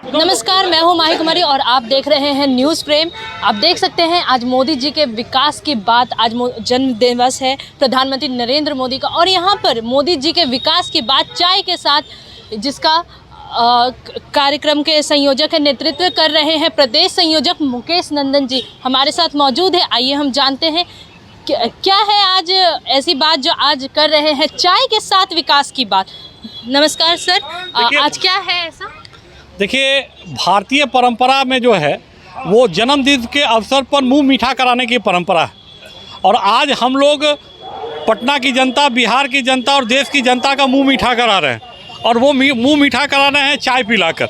नमस्कार, मैं हूं माही कुमारी और आप देख रहे हैं न्यूज़ फ्रेम। आप देख सकते हैं आज मोदी जी के विकास की बात, आज जन्म दिवस है प्रधानमंत्री नरेंद्र मोदी का, और यहां पर मोदी जी के विकास की बात चाय के साथ, जिसका कार्यक्रम के संयोजक है, नेतृत्व कर रहे हैं प्रदेश संयोजक मुकेश नंदन जी हमारे साथ मौजूद है। आइए हम जानते हैं क्या है आज ऐसी बात जो आज कर रहे हैं चाय के साथ विकास की बात। नमस्कार सर, आज क्या है ऐसा? देखिए, भारतीय परंपरा में जो है वो जन्मदिन के अवसर पर मुंह मीठा कराने की परंपरा है, और आज हम लोग पटना की जनता, बिहार की जनता और देश की जनता का मुंह मीठा करा रहे हैं, और वो मुंह मीठा करा रहे हैं चाय पिलाकर।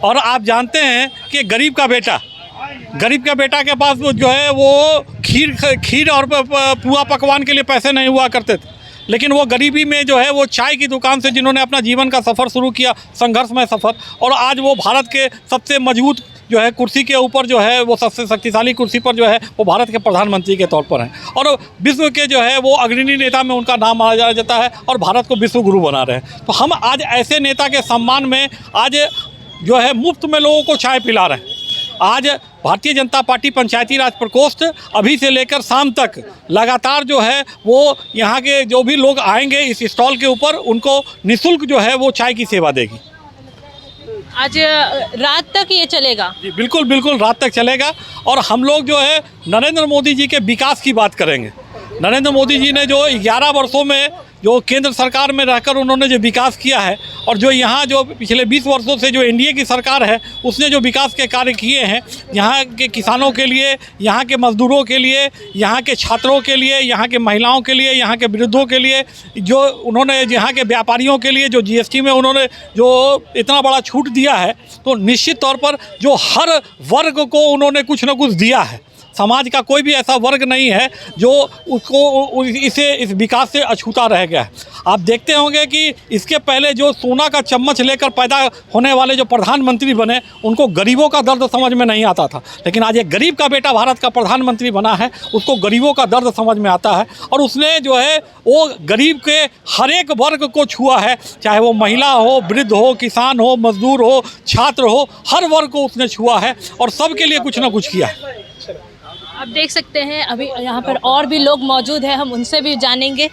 और आप जानते हैं कि गरीब का बेटा के पास वो जो है वो खीर और पुआ पकवान के लिए पैसे नहीं हुआ करते थे, लेकिन वो गरीबी में जो है वो चाय की दुकान से जिन्होंने अपना जीवन का सफ़र शुरू किया, संघर्षमय सफ़र, और आज वो भारत के सबसे मजबूत जो है कुर्सी के ऊपर जो है वो सबसे शक्तिशाली कुर्सी पर जो है वो भारत के प्रधानमंत्री के तौर पर हैं, और विश्व के जो है वो अग्रणी नेता में उनका नाम माना जाता है, और भारत को विश्व गुरु बना रहे हैं। तो हम आज ऐसे नेता के सम्मान में आज जो है मुफ्त में लोगों को चाय पिला रहे हैं। आज भारतीय जनता पार्टी पंचायती राज प्रकोष्ठ अभी से लेकर शाम तक लगातार जो है वो यहाँ के जो भी लोग आएंगे इस स्टॉल के ऊपर, उनको निःशुल्क जो है वो चाय की सेवा देगी। आज रात तक ये चलेगा? जी बिल्कुल रात तक चलेगा। और हम लोग जो है नरेंद्र मोदी जी के विकास की बात करेंगे। नरेंद्र मोदी जी ने जो 11 वर्षों में जो केंद्र सरकार में रहकर उन्होंने जो विकास किया है, और जो यहाँ जो पिछले 20 वर्षों से जो एनडीए की सरकार है उसने जो विकास के कार्य किए हैं, यहाँ के किसानों के लिए, यहाँ के मजदूरों के लिए, यहाँ के छात्रों के लिए, यहाँ के महिलाओं के लिए, यहाँ के वृद्धों के लिए, जो उन्होंने यहाँ के व्यापारियों के लिए जो जीएसटी में उन्होंने जो इतना बड़ा छूट दिया है, तो निश्चित तौर पर जो हर वर्ग को उन्होंने कुछ न कुछ दिया है। समाज का कोई भी ऐसा वर्ग नहीं है जो उसको इस विकास से अछूता रह गया है। आप देखते होंगे कि इसके पहले जो सोना का चम्मच लेकर पैदा होने वाले जो प्रधानमंत्री बने, उनको गरीबों का दर्द समझ में नहीं आता था, लेकिन आज एक गरीब का बेटा भारत का प्रधानमंत्री बना है, उसको गरीबों का दर्द समझ में आता है, और उसने जो है वो गरीब के हर एक वर्ग को छुआ है, चाहे वो महिला हो, वृद्ध हो, किसान हो, मजदूर हो, छात्र हो, हर वर्ग को उसने छुआ है और सबके लिए कुछ ना कुछ किया है। आप देख सकते हैं अभी यहाँ पर और भी लोग मौजूद हैं, हम उनसे भी जानेंगे।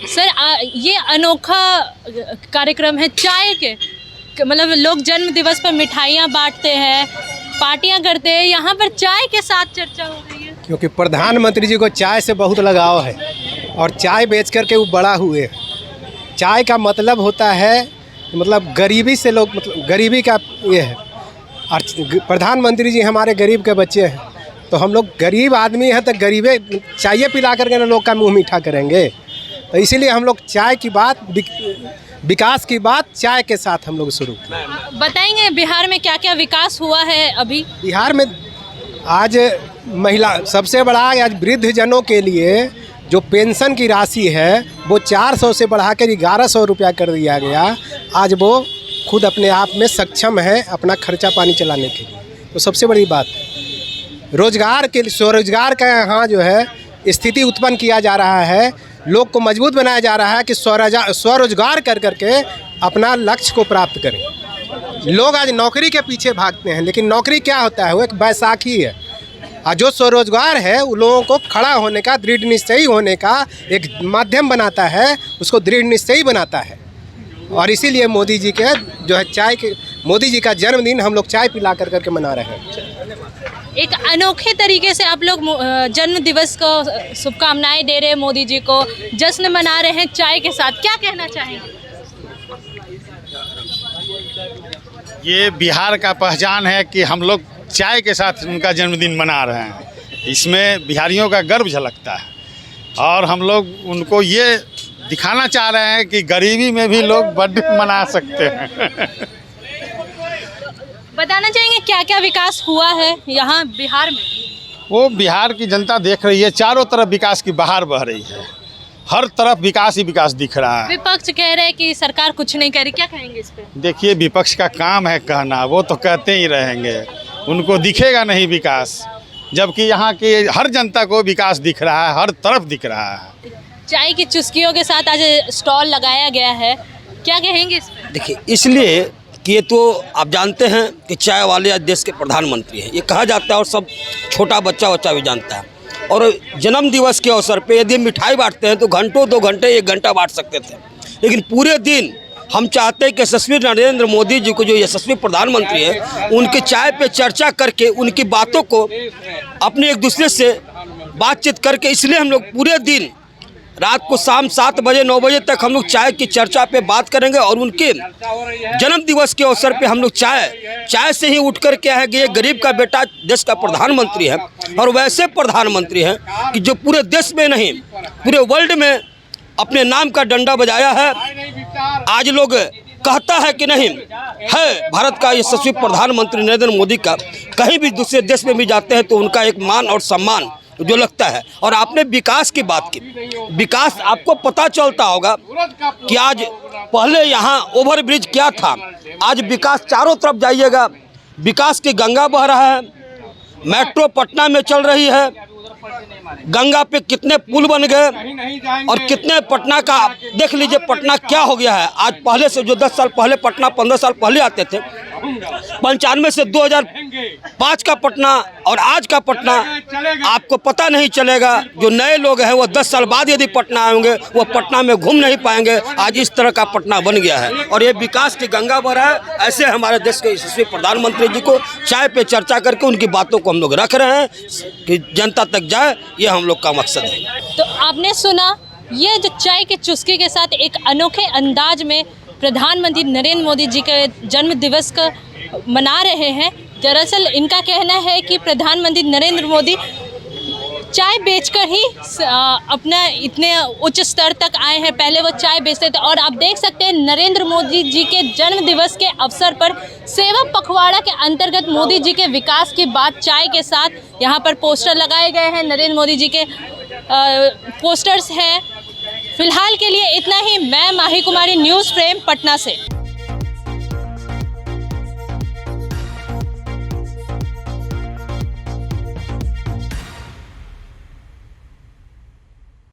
सर, ये अनोखा कार्यक्रम है चाय के, मतलब लोग जन्म दिवस पर मिठाइयाँ बांटते हैं, पार्टियाँ करते हैं, यहाँ पर चाय के साथ चर्चा हो रही है क्योंकि प्रधानमंत्री जी को चाय से बहुत लगाव है और चाय बेच करके वो बड़ा हुए। चाय का मतलब होता है मतलब गरीबी से लोग, मतलब गरीबी का ये है, और प्रधानमंत्री जी हमारे गरीब के बच्चे हैं, तो हम लोग गरीब आदमी हैं तो गरीबे चाय पिला करके ना लोग का मुंह मीठा करेंगे। तो इसीलिए हम लोग चाय की बात, विकास की बात चाय के साथ हम लोग शुरू किए। बताएंगे बिहार में क्या क्या विकास हुआ है अभी? बिहार में आज महिला सबसे बड़ा, आज वृद्ध जनों के लिए जो पेंशन की राशि है वो 400 से बढ़ाकर 1100 रुपया कर दिया गया। आज वो खुद अपने आप में सक्षम है अपना खर्चा पानी चलाने के लिए, तो सबसे बड़ी बात है। रोजगार के लिए, स्वरोजगार का यहाँ जो है स्थिति उत्पन्न किया जा रहा है, लोग को मजबूत बनाया जा रहा है कि स्वरोजगार कर करके अपना लक्ष्य को प्राप्त करें। लोग आज नौकरी के पीछे भागते हैं, लेकिन नौकरी क्या होता है? वो एक बैसाखी है, और जो स्वरोजगार है उन लोगों को खड़ा होने का, दृढ़ निश्चयी होने का एक माध्यम बनाता है, उसको दृढ़ निश्चयी बनाता है। और इसीलिए मोदी जी के जो है मोदी जी का जन्मदिन हम लोग चाय पिला कर करके मना रहे हैं। एक अनोखे तरीके से आप लोग जन्म दिवस को शुभकामनाएं दे रहे हैं, मोदी जी को जश्न मना रहे हैं चाय के साथ, क्या कहना चाहेंगे? ये बिहार का पहचान है कि हम लोग चाय के साथ उनका जन्मदिन मना रहे हैं, इसमें बिहारियों का गर्व झलकता है, और हम लोग उनको ये दिखाना चाह रहे हैं कि गरीबी में भी लोग बर्थडे मना सकते हैं। बताना चाहेंगे क्या क्या विकास हुआ है यहाँ बिहार में? वो बिहार की जनता देख रही है, चारों तरफ विकास की बहार बह रही है, हर तरफ विकास ही विकास दिख रहा है। विपक्ष कह रहे हैं कि सरकार कुछ नहीं कर रही, क्या कहेंगे इस पे? देखिए, विपक्ष का काम है कहना, वो तो कहते ही रहेंगे, उनको दिखेगा नहीं विकास, जबकि यहाँ की हर जनता को विकास दिख रहा है, हर तरफ दिख रहा है। चाय की चुस्कियों के साथ आज स्टॉल लगाया गया है, क्या कहेंगे इस पे? देखिए, इसलिए कि ये तो आप जानते हैं कि चाय वाले आज देश के प्रधानमंत्री हैं, ये कहा जाता है और सब छोटा बच्चा भी जानता है। और जन्म दिवस के अवसर पे यदि मिठाई बांटते हैं तो घंटों 2 घंटे 1 घंटा बांट सकते थे, लेकिन पूरे दिन हम चाहते हैं कि यशस्वी नरेंद्र मोदी जी को, जो यशस्वी प्रधानमंत्री है, उनके चाय पे चर्चा करके उनकी बातों को अपने एक दूसरे से बातचीत करके, इसलिए हम लोग पूरे दिन रात को शाम 7 बजे 9 बजे तक हम लोग चाय की चर्चा पे बात करेंगे। और उनके जन्म दिवस के अवसर पे हम लोग चाय से ही उठ कर के है कि ये गरीब का बेटा देश का प्रधानमंत्री है, और वैसे प्रधानमंत्री हैं कि जो पूरे देश में नहीं पूरे वर्ल्ड में अपने नाम का डंडा बजाया है। आज लोग कहता है कि नहीं है भारत का यशस्वी प्रधानमंत्री नरेंद्र मोदी का, कहीं भी दूसरे देश में भी जाते हैं तो उनका एक मान और सम्मान जो लगता है। और आपने विकास की बात की, विकास आपको पता चलता होगा कि आज पहले यहाँ ओवरब्रिज क्या था, आज विकास चारों तरफ जाइएगा, विकास की गंगा बह रहा है, मेट्रो पटना में चल रही है, गंगा पे कितने पुल बन गए और कितने पटना का देख लीजिए, पटना क्या हो गया है आज पहले से। जो 10 साल पहले पटना 15 साल पहले आते थे, 95 से 2005 का पटना और आज का पटना आपको पता नहीं चलेगा। जो नए लोग हैं वो 10 साल बाद यदि पटना आएंगे वो पटना में घूम नहीं पाएंगे। आज इस तरह का पटना बन गया है और ये विकास की गंगा बह रहा है। ऐसे हमारे देश के यशस्वी प्रधानमंत्री जी को चाय पे चर्चा करके उनकी बातों को हम लोग रख रहे हैं कि जनता तक जाए, ये हम लोग का मकसद है। तो आपने सुना, ये जो चाय के चुस्की के साथ एक अनोखे अंदाज में प्रधानमंत्री नरेंद्र मोदी जी के जन्म दिवस का मना रहे हैं। दरअसल इनका कहना है कि प्रधानमंत्री नरेंद्र मोदी चाय बेचकर ही अपना इतने उच्च स्तर तक आए हैं। पहले वो चाय बेचते थे और आप देख सकते हैं नरेंद्र मोदी जी के जन्म दिवस के अवसर पर सेवा पखवाड़ा के अंतर्गत मोदी जी के विकास की बात चाय के साथ यहाँ पर पोस्टर लगाए गए हैं। नरेंद्र मोदी जी के पोस्टर्स हैं। फिलहाल के लिए इतना ही। मैं माही कुमारी, न्यूज़ फ्रेम, पटना से।